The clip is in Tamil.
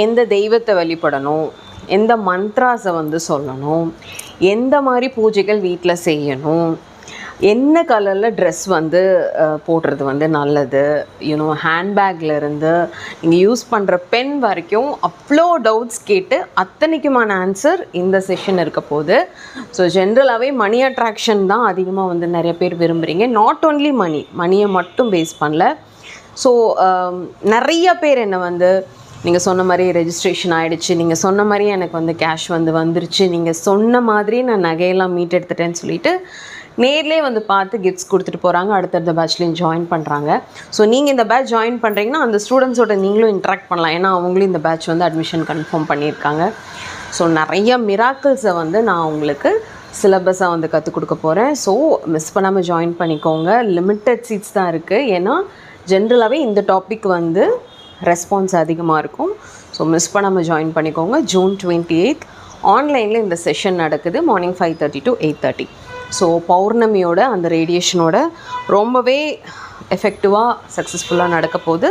எந்த தெய்வத்தை வழிபடணும், எந்த மந்த்ராஸை வந்து சொல்லணும், எந்த மாதிரி பூஜைகள் வீட்டில் செய்யணும், என்ன கலரில் ட்ரெஸ் வந்து போடுறது வந்து நல்லது, ஹேண்ட்பேக்லேருந்து நீங்கள் யூஸ் பண்ணுற பென் வரைக்கும் அவ்வளோ டவுட்ஸ் கேட்டு அத்தனைக்குமான ஆன்சர் இந்த செஷன் இருக்க போகுது. ஸோ ஜென்ரலாகவே மணி அட்ராக்ஷன் தான் அதிகமாக வந்து நிறைய பேர் விரும்புகிறீங்க. நாட் ஓன்லி மணியை மட்டும் பேஸ் பண்ணல. ஸோ நிறைய பேர் என்னை வந்து நீங்கள் சொன்ன மாதிரி ரெஜிஸ்ட்ரேஷன் ஆகிடுச்சு, நீங்கள் சொன்ன மாதிரி எனக்கு வந்து கேஷ் வந்துருச்சு, நீங்கள் சொன்ன மாதிரி நான் நகையெல்லாம் மீட் எடுத்துட்டேன்னு சொல்லிட்டு நேர்லேயே வந்து பார்த்து கிஃப்ட்ஸ் கொடுத்துட்டு போகிறாங்க. அடுத்தடுத்த பேட்ச்லேயும் ஜாயின் பண்ணுறாங்க. ஸோ நீங்கள் இந்த பேட்ச் ஜாயின் பண்ணுறீங்கன்னா அந்த ஸ்டூடெண்ட்ஸோட நீங்களும் இன்ட்ராக்ட் பண்ணலாம். ஏன்னா அவங்களும் இந்த பேட்ச் வந்து அட்மிஷன் கன்ஃபார்ம் பண்ணியிருக்காங்க. ஸோ நிறைய மிராக்கிள்ஸை வந்து நான் உங்களுக்கு சிலபஸாக வந்து கற்றுக் கொடுக்க போகிறேன். ஸோ மிஸ் பண்ணாமல் ஜாயின் பண்ணிக்கோங்க. லிமிட்டட் சீட்ஸ் தான் இருக்குது. ஏன்னா ஜென்ரலாகவே இந்த டாபிக் வந்து ரெஸ்பான்ஸ் அதிகமாக இருக்கும். ஸோ மிஸ் பண்ணாமல் ஜாயின் பண்ணிக்கோங்க. June 28 ஆன்லைனில் இந்த செஷன் நடக்குது. Morning 5:30 to 8:30. ஸோ பௌர்ணமியோட அந்த ரேடியேஷனோட ரொம்பவே எஃபெக்டிவாக சக்ஸஸ்ஃபுல்லாக நடக்க போகுது.